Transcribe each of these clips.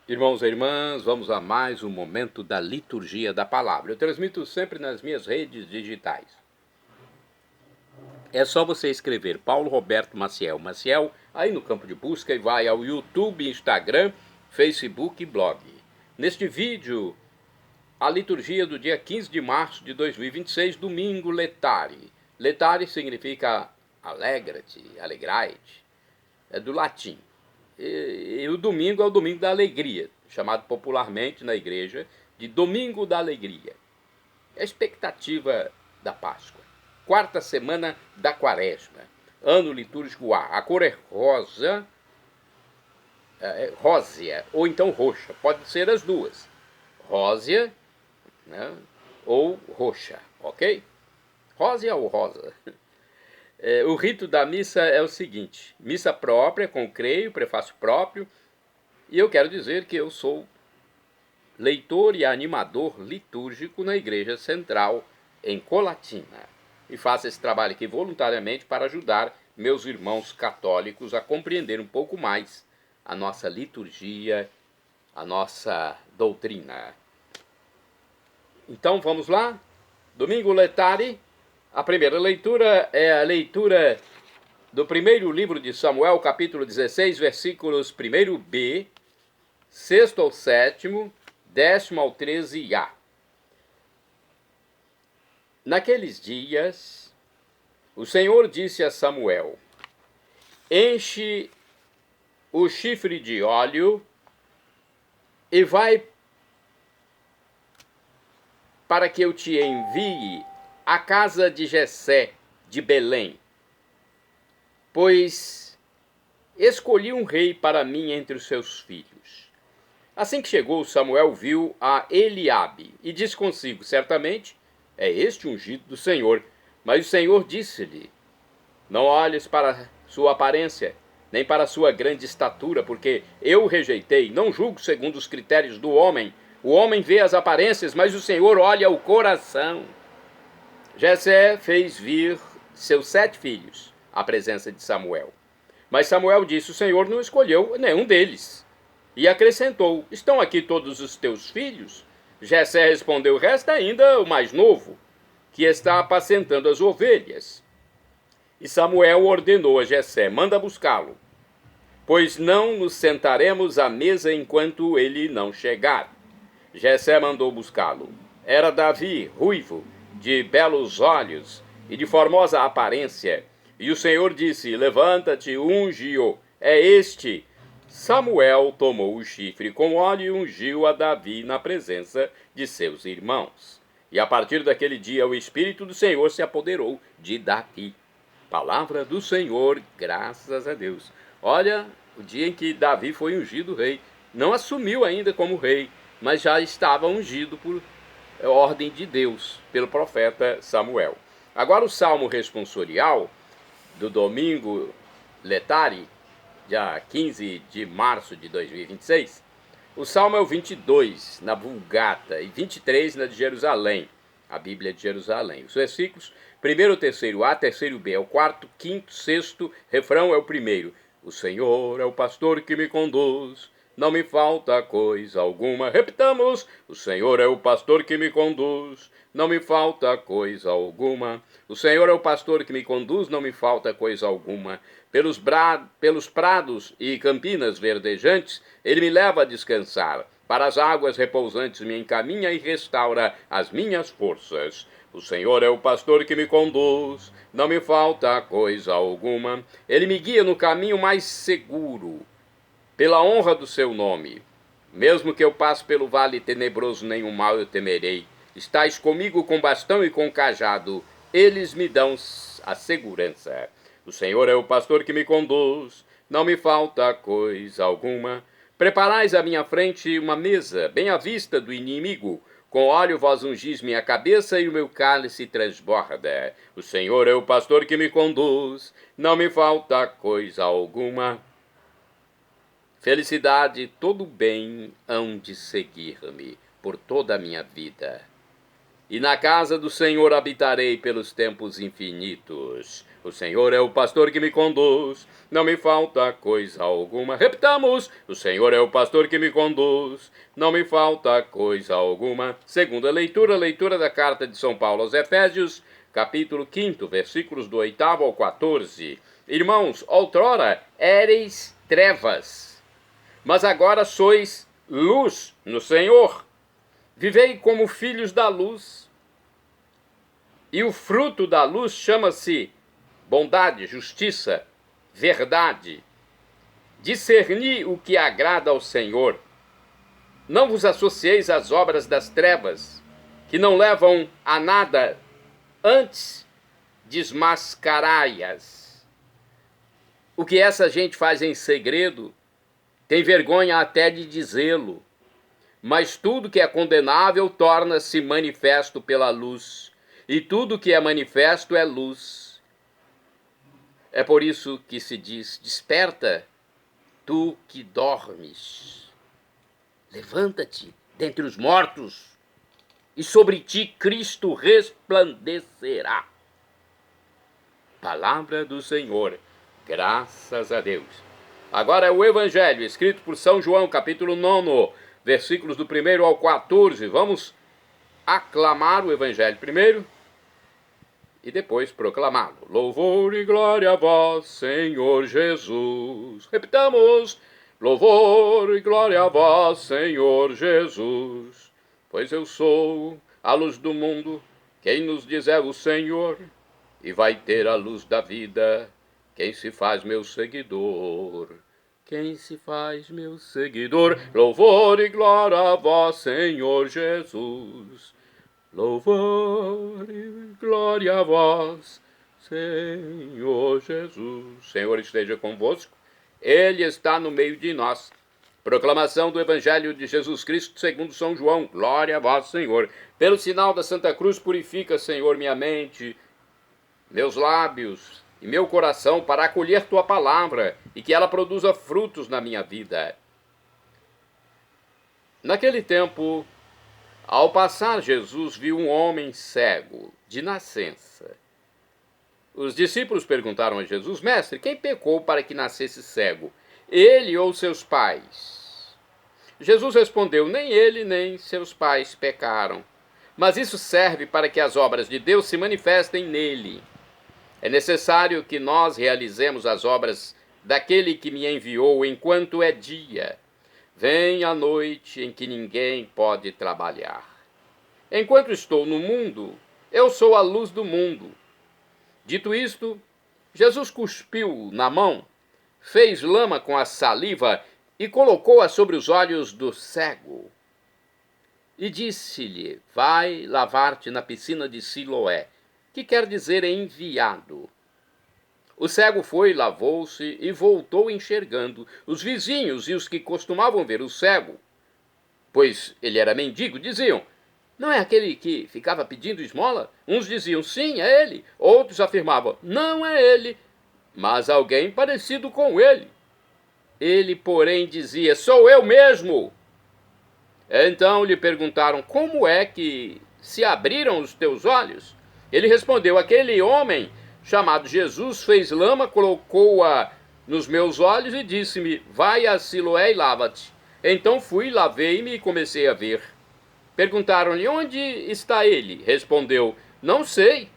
Irmãos e irmãs, vamos a mais um momento da liturgia da palavra. Eu transmito sempre nas minhas redes digitais. É só você escrever Paulo Roberto Maciel, aí no campo de busca e vai ao YouTube, Instagram, Facebook e blog. Neste vídeo, a liturgia do dia 15 de março de 2026, domingo letare. Letare significa alegra-te, alegrai-te. É do latim. E o domingo é o domingo da alegria, chamado popularmente na igreja de Domingo da Alegria. É a expectativa da Páscoa. Quarta semana da Quaresma. Ano litúrgico A. A cor é rosa, rósea, ou então roxa. Pode ser as duas. Rósea, né, ou roxa, ok? Rósea ou rosa. O rito da missa é o seguinte: missa própria, com creio, prefácio próprio. E eu quero dizer que eu sou leitor e animador litúrgico na Igreja Central, em Colatina. E faço esse trabalho aqui voluntariamente para ajudar meus irmãos católicos a compreender um pouco mais a nossa liturgia, a nossa doutrina. Então vamos lá? Domingo letare. A primeira leitura é a leitura do primeiro livro de Samuel, capítulo 16, versículos 1b, 6 ao 7, 10 ao 13a. Naqueles dias, o Senhor disse a Samuel: enche o chifre de óleo e vai para que eu te envie à casa de Jessé de Belém, pois escolhi um rei para mim entre os seus filhos. Assim que chegou, Samuel viu a Eliabe e disse consigo: certamente é este ungido do Senhor. Mas o Senhor disse-lhe: não olhes para sua aparência, nem para sua grande estatura, porque eu o rejeitei. Não julgo segundo os critérios do homem. O homem vê as aparências, mas o Senhor olha o coração. Jessé fez vir seus 7 filhos à presença de Samuel. Mas Samuel disse: o Senhor não escolheu nenhum deles. E acrescentou: estão aqui todos os teus filhos? Jessé respondeu: resta ainda o mais novo, que está apacentando as ovelhas. E Samuel ordenou a Jessé: manda buscá-lo, pois não nos sentaremos à mesa enquanto ele não chegar. Jessé mandou buscá-lo. Era Davi, ruivo, de belos olhos e de formosa aparência. E o Senhor disse: levanta-te, unge-o. É este. Samuel tomou o chifre com óleo e ungiu a Davi na presença de seus irmãos. E a partir daquele dia o Espírito do Senhor se apoderou de Davi. Palavra do Senhor, graças a Deus. Olha, o dia em que Davi foi ungido rei. Não assumiu ainda como rei, mas já estava ungido por ordem de Deus, pelo profeta Samuel. Agora o salmo responsorial do domingo letare, dia 15 de março de 2026. O salmo é o 22 na Vulgata e 23 na de Jerusalém, a Bíblia de Jerusalém. Os versículos 1º, 3º A, 3º B é o 4º, 5º, 6º, refrão é o 1º. O Senhor é o pastor que me conduz, não me falta coisa alguma. Repitamos: o Senhor é o pastor que me conduz, não me falta coisa alguma. O Senhor é o pastor que me conduz, não me falta coisa alguma. Pelos prados e campinas verdejantes, ele me leva a descansar. Para as águas repousantes me encaminha e restaura as minhas forças. O Senhor é o pastor que me conduz, não me falta coisa alguma. Ele me guia no caminho mais seguro, pela honra do seu nome. Mesmo que eu passe pelo vale tenebroso, nenhum mal eu temerei. Estais comigo com bastão e com cajado, eles me dão a segurança. O Senhor é o pastor que me conduz, não me falta coisa alguma. Preparais à minha frente uma mesa, bem à vista do inimigo. Com óleo vós ungis minha cabeça e o meu cálice transborda. O Senhor é o pastor que me conduz, não me falta coisa alguma. Felicidade e todo bem hão de seguir-me por toda a minha vida. E na casa do Senhor habitarei pelos tempos infinitos. O Senhor é o pastor que me conduz, não me falta coisa alguma. Repitamos: o Senhor é o pastor que me conduz, não me falta coisa alguma. Segunda leitura, leitura da carta de São Paulo aos Efésios, capítulo 5, versículos do 8º ao 14. Irmãos, outrora éreis trevas, mas agora sois luz no Senhor. Vivei como filhos da luz. E o fruto da luz chama-se bondade, justiça, verdade. Discerni o que agrada ao Senhor. Não vos associeis às obras das trevas, que não levam a nada, antes desmascarai-as. O que essa gente faz em segredo, tem vergonha até de dizê-lo, mas tudo que é condenável torna-se manifesto pela luz, e tudo que é manifesto é luz. É por isso que se diz: desperta, tu que dormes. Levanta-te dentre os mortos, e sobre ti Cristo resplandecerá. Palavra do Senhor, graças a Deus. Agora é o Evangelho, escrito por São João, capítulo 9, versículos do 1º ao 14. Vamos aclamar o Evangelho primeiro e depois proclamá-lo. Louvor e glória a vós, Senhor Jesus. Repitamos: louvor e glória a vós, Senhor Jesus. Pois eu sou a luz do mundo, quem nos diz é o Senhor, e vai ter a luz da vida, quem se faz meu seguidor. Quem se faz meu seguidor. Louvor e glória a vós, Senhor Jesus. Louvor e glória a vós, Senhor Jesus. O Senhor esteja convosco, Ele está no meio de nós. Proclamação do Evangelho de Jesus Cristo segundo São João. Glória a vós, Senhor. Pelo sinal da Santa Cruz, purifica, Senhor, minha mente, meus lábios e meu coração para acolher tua palavra e que ela produza frutos na minha vida. Naquele tempo, ao passar, Jesus viu um homem cego, de nascença. Os discípulos perguntaram a Jesus: Mestre, quem pecou para que nascesse cego, ele ou seus pais? Jesus respondeu: nem ele nem seus pais pecaram, mas isso serve para que as obras de Deus se manifestem nele. É necessário que nós realizemos as obras daquele que me enviou enquanto é dia. Vem a noite em que ninguém pode trabalhar. Enquanto estou no mundo, eu sou a luz do mundo. Dito isto, Jesus cuspiu na mão, fez lama com a saliva e colocou-a sobre os olhos do cego. E disse-lhe: vai lavar-te na piscina de Siloé, que quer dizer enviado. O cego foi, lavou-se e voltou enxergando. Os vizinhos e os que costumavam ver o cego, pois ele era mendigo, diziam: não é aquele que ficava pedindo esmola? Uns diziam: sim, é ele. Outros afirmavam: não é ele, mas alguém parecido com ele. Ele, porém, dizia: sou eu mesmo. Então lhe perguntaram: como é que se abriram os teus olhos? Ele respondeu: aquele homem chamado Jesus fez lama, colocou-a nos meus olhos e disse-me: vai a Siloé e lava-te. Então fui, lavei-me e comecei a ver. Perguntaram-lhe: onde está ele? Respondeu: não sei.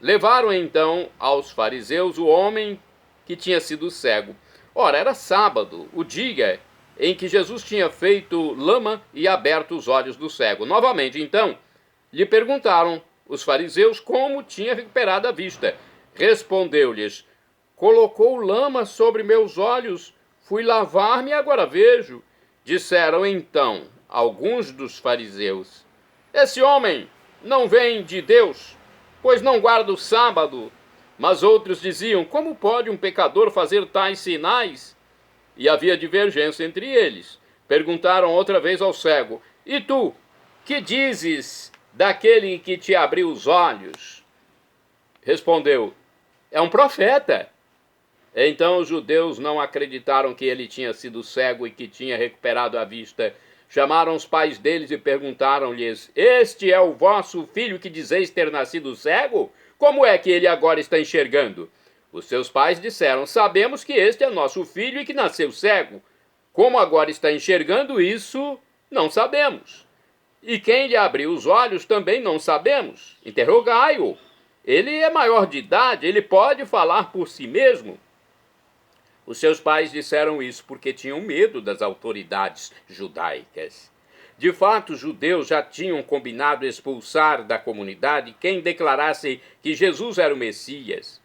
Levaram então aos fariseus o homem que tinha sido cego. Ora, era sábado, o dia em que Jesus tinha feito lama e aberto os olhos do cego. Novamente, então, lhe perguntaram os fariseus como tinha recuperado a vista. Respondeu-lhes: colocou lama sobre meus olhos, fui lavar-me e agora vejo. Disseram então alguns dos fariseus: esse homem não vem de Deus, pois não guarda o sábado. Mas outros diziam: como pode um pecador fazer tais sinais? E havia divergência entre eles. Perguntaram outra vez ao cego: e tu, que dizes daquele que te abriu os olhos? Respondeu: é um profeta. Então os judeus não acreditaram que ele tinha sido cego e que tinha recuperado a vista. Chamaram os pais deles e perguntaram-lhes: este é o vosso filho que dizeis ter nascido cego? Como é que ele agora está enxergando? Os seus pais disseram: sabemos que este é nosso filho e que nasceu cego. Como agora está enxergando isso, não sabemos. E quem lhe abriu os olhos também não sabemos. Interrogai-o. Ele é maior de idade, ele pode falar por si mesmo. Os seus pais disseram isso porque tinham medo das autoridades judaicas. De fato, os judeus já tinham combinado expulsar da comunidade quem declarasse que Jesus era o Messias.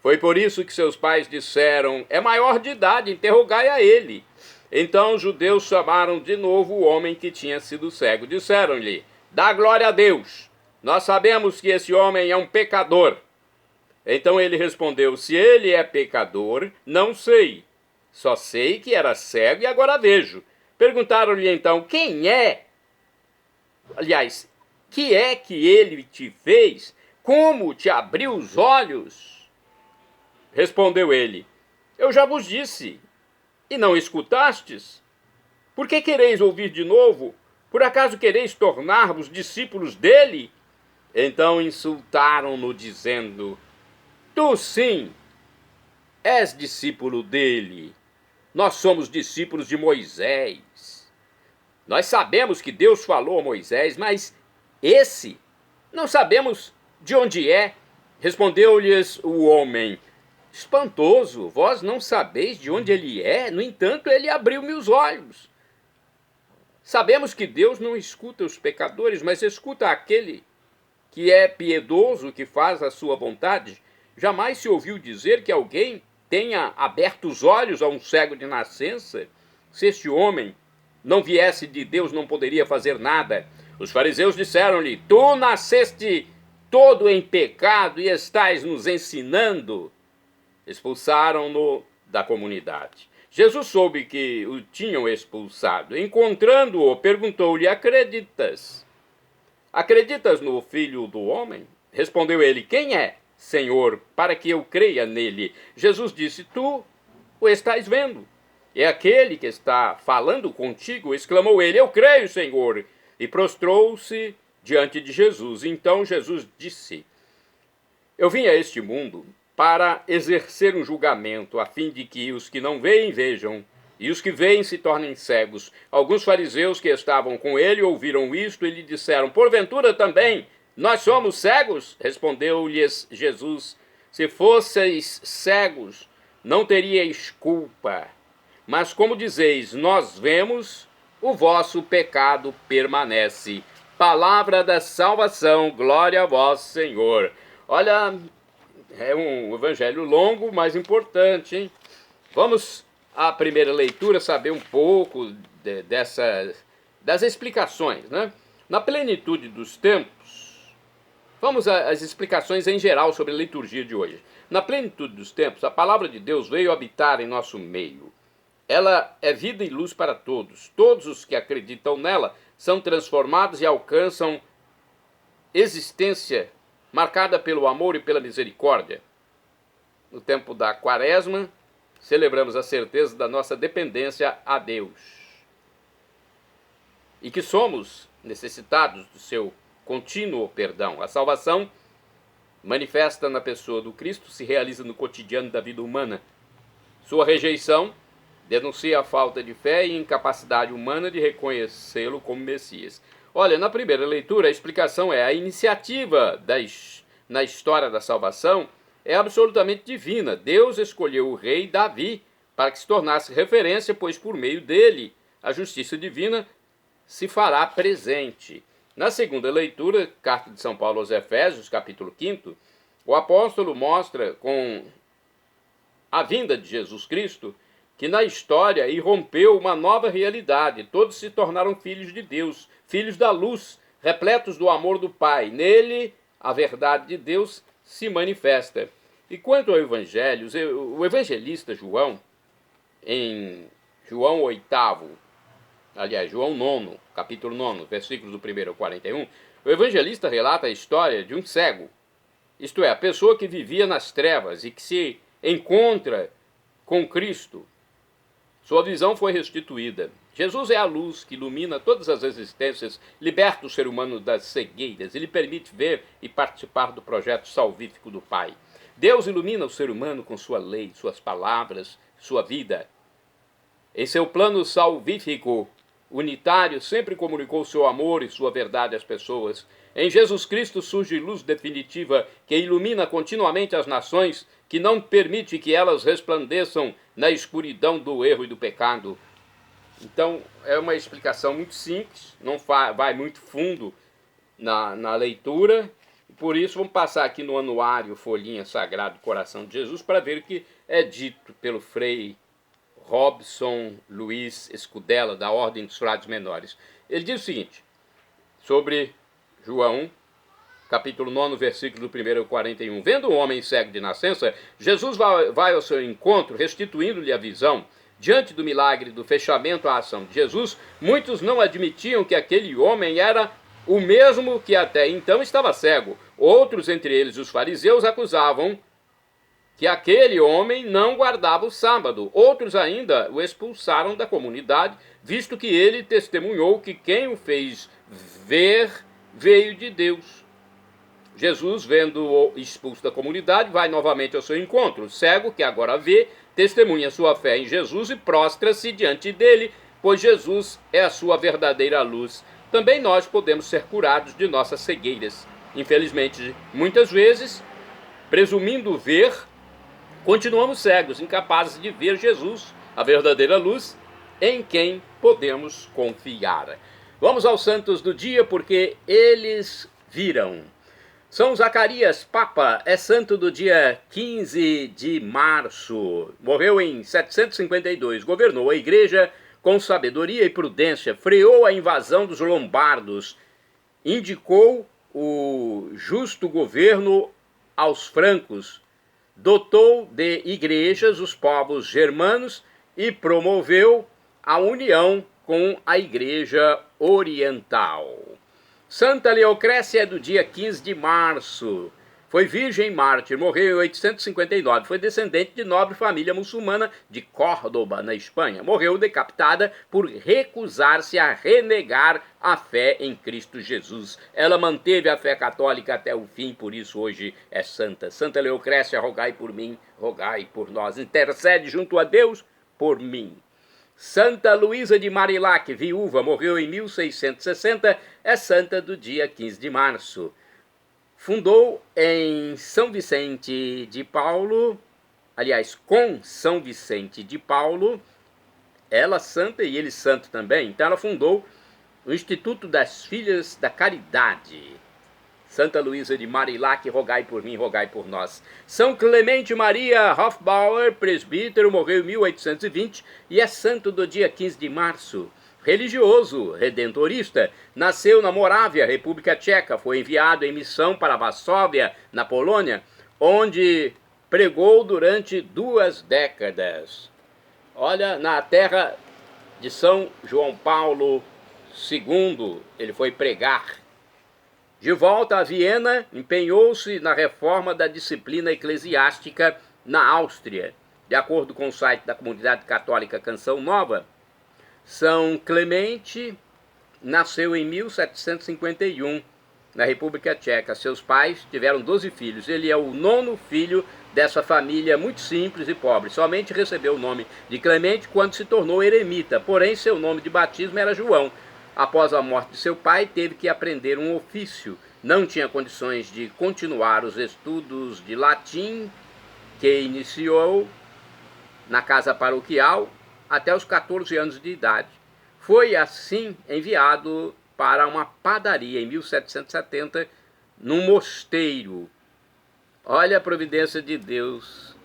Foi por isso que seus pais disseram: é maior de idade, interrogai a ele. Então os judeus chamaram de novo o homem que tinha sido cego. Disseram-lhe: dá glória a Deus. Nós sabemos que esse homem é um pecador. Então ele respondeu: se ele é pecador, não sei. Só sei que era cego e agora vejo. Perguntaram-lhe então: quem é? Aliás, que é que ele te fez? Como te abriu os olhos? Respondeu ele: eu já vos disse, e não escutastes? Por que quereis ouvir de novo? Por acaso quereis tornar-vos discípulos dele? Então insultaram-no, dizendo: tu sim, és discípulo dele. Nós somos discípulos de Moisés. Nós sabemos que Deus falou a Moisés, mas esse não sabemos de onde é. Respondeu-lhes o homem: espantoso, vós não sabeis de onde ele é, no entanto, ele abriu-me os olhos. Sabemos que Deus não escuta os pecadores, mas escuta aquele que é piedoso, que faz a sua vontade. Jamais se ouviu dizer que alguém tenha aberto os olhos a um cego de nascença. Se este homem não viesse de Deus, não poderia fazer nada. Os fariseus disseram-lhe: tu nasceste todo em pecado e estás nos ensinando. Expulsaram-no da comunidade. Jesus soube que o tinham expulsado. Encontrando-o, perguntou-lhe: acreditas? Acreditas no Filho do Homem? Respondeu ele: quem é, Senhor, para que eu creia nele? Jesus disse: tu o estás vendo. É aquele que está falando contigo. Exclamou ele: eu creio, Senhor. E prostrou-se diante de Jesus. Então Jesus disse: eu vim a este mundo para exercer um julgamento, a fim de que os que não veem vejam, e os que veem se tornem cegos. Alguns fariseus que estavam com ele ouviram isto e lhe disseram: porventura também nós somos cegos? Respondeu-lhes Jesus: se fosseis cegos, não teríeis culpa. Mas como dizeis, nós vemos, o vosso pecado permanece. Palavra da salvação, glória a vós, Senhor. Olha, é um evangelho longo, mas importante, hein? Vamos à primeira leitura saber um pouco das explicações, né? Na plenitude dos tempos, vamos às explicações em geral sobre a liturgia de hoje. Na plenitude dos tempos, a palavra de Deus veio habitar em nosso meio. Ela é vida e luz para todos. Todos os que acreditam nela são transformados e alcançam existência marcada pelo amor e pela misericórdia. No tempo da Quaresma, celebramos a certeza da nossa dependência a Deus. E que somos necessitados do seu contínuo perdão. A salvação manifesta na pessoa do Cristo, se realiza no cotidiano da vida humana. Sua rejeição denuncia a falta de fé e incapacidade humana de reconhecê-lo como Messias. Olha, na primeira leitura, a explicação é: a iniciativa na história da salvação é absolutamente divina. Deus escolheu o rei Davi para que se tornasse referência, pois por meio dele a justiça divina se fará presente. Na segunda leitura, carta de São Paulo aos Efésios, capítulo 5, o apóstolo mostra com a vinda de Jesus Cristo que na história irrompeu uma nova realidade. Todos se tornaram filhos de Deus, filhos da luz, repletos do amor do Pai. Nele, a verdade de Deus se manifesta. E quanto ao Evangelho, o evangelista João, em João 8, aliás, João 9, capítulo 9, versículos do 1 ao 41, o evangelista relata a história de um cego, isto é, a pessoa que vivia nas trevas e que se encontra com Cristo. Sua visão foi restituída. Jesus é a luz que ilumina todas as existências, liberta o ser humano das cegueiras e lhe permite ver e participar do projeto salvífico do Pai. Deus ilumina o ser humano com sua lei, suas palavras, sua vida. Em seu plano salvífico unitário, sempre comunicou seu amor e sua verdade às pessoas. Em Jesus Cristo surge luz definitiva que ilumina continuamente as nações, que não permite que elas resplandeçam na escuridão do erro e do pecado. Então, é uma explicação muito simples, não vai muito fundo na leitura. Por isso, vamos passar aqui no anuário Folhinha Sagrado Coração de Jesus para ver o que é dito pelo Frei Robson Luiz Escudella, da Ordem dos Frades Menores. Ele diz o seguinte, sobre João, capítulo 9, versículo do 1 ao 41. Vendo o homem cego de nascença, Jesus vai ao seu encontro, restituindo-lhe a visão. Diante do milagre do fechamento à ação de Jesus, muitos não admitiam que aquele homem era o mesmo que até então estava cego. Outros, entre eles os fariseus, acusavam que aquele homem não guardava o sábado. Outros ainda o expulsaram da comunidade, visto que ele testemunhou que quem o fez ver veio de Deus. Jesus, vendo-o expulso da comunidade, vai novamente ao seu encontro. O cego, que agora vê, testemunha sua fé em Jesus e prostra-se diante dele, pois Jesus é a sua verdadeira luz. Também nós podemos ser curados de nossas cegueiras. Infelizmente, muitas vezes, presumindo ver, continuamos cegos, incapazes de ver Jesus, a verdadeira luz, em quem podemos confiar. Vamos aos santos do dia, porque eles viram. São Zacarias, Papa, é santo do dia 15 de março. Morreu em 752. Governou a igreja com sabedoria e prudência. Freou a invasão dos lombardos. Indicou o justo governo aos francos. Dotou de igrejas os povos germanos e promoveu a união com a igreja oriental. Santa Leocrécia é do dia 15 de março. Foi virgem mártir, morreu em 859. Foi descendente de nobre família muçulmana de Córdoba, na Espanha. Morreu decapitada por recusar-se a renegar a fé em Cristo Jesus. Ela manteve a fé católica até o fim, por isso hoje é santa. Santa Leocrécia, rogai por mim, rogai por nós. Intercede junto a Deus por mim. Santa Luísa de Marilac, viúva, morreu em 1660, é santa do dia 15 de março. Fundou em São Vicente de Paulo, aliás, com São Vicente de Paulo, ela santa e ele santo também, então ela fundou o Instituto das Filhas da Caridade. Santa Luísa de Marilac, rogai por mim, rogai por nós. São Clemente Maria Hofbauer, presbítero, morreu em 1820 e é santo do dia 15 de março. Religioso, redentorista, nasceu na Morávia, República Tcheca, foi enviado em missão para Varsóvia, na Polônia, onde pregou durante 2 décadas. Olha, na terra de São João Paulo II, ele foi pregar. De volta a Viena, empenhou-se na reforma da disciplina eclesiástica na Áustria. De acordo com o site da comunidade católica Canção Nova, São Clemente nasceu em 1751, na República Tcheca. Seus pais tiveram 12 filhos. Ele é o 9º filho dessa família muito simples e pobre. Somente recebeu o nome de Clemente quando se tornou eremita, porém seu nome de batismo era João. Após a morte de seu pai, teve que aprender um ofício. Não tinha condições de continuar os estudos de latim, que iniciou na casa paroquial até os 14 anos de idade. Foi assim enviado para uma padaria em 1770, num mosteiro. Olha a providência de Deus.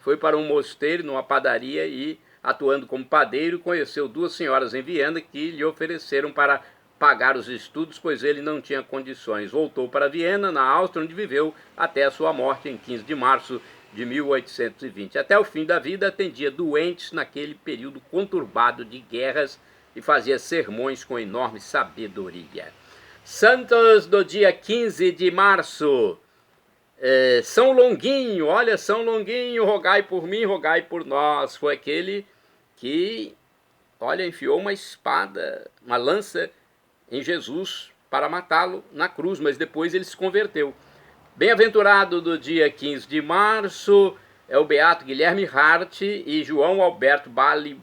Foi para um mosteiro, numa padaria, e atuando como padeiro, conheceu 2 senhoras em Viena que lhe ofereceram para pagar os estudos, pois ele não tinha condições. Voltou para Viena, na Áustria, onde viveu até a sua morte em 15 de março de 1820. Até o fim da vida atendia doentes naquele período conturbado de guerras e fazia sermões com enorme sabedoria. Santos do dia 15 de março. São Longuinho, olha, São Longuinho, rogai por mim, rogai por nós. Foi aquele que, olha, enfiou uma espada, uma lança em Jesus para matá-lo na cruz, mas depois ele se converteu. Bem-aventurado do dia 15 de março é o beato Guilherme Hart e João Alberto Balick.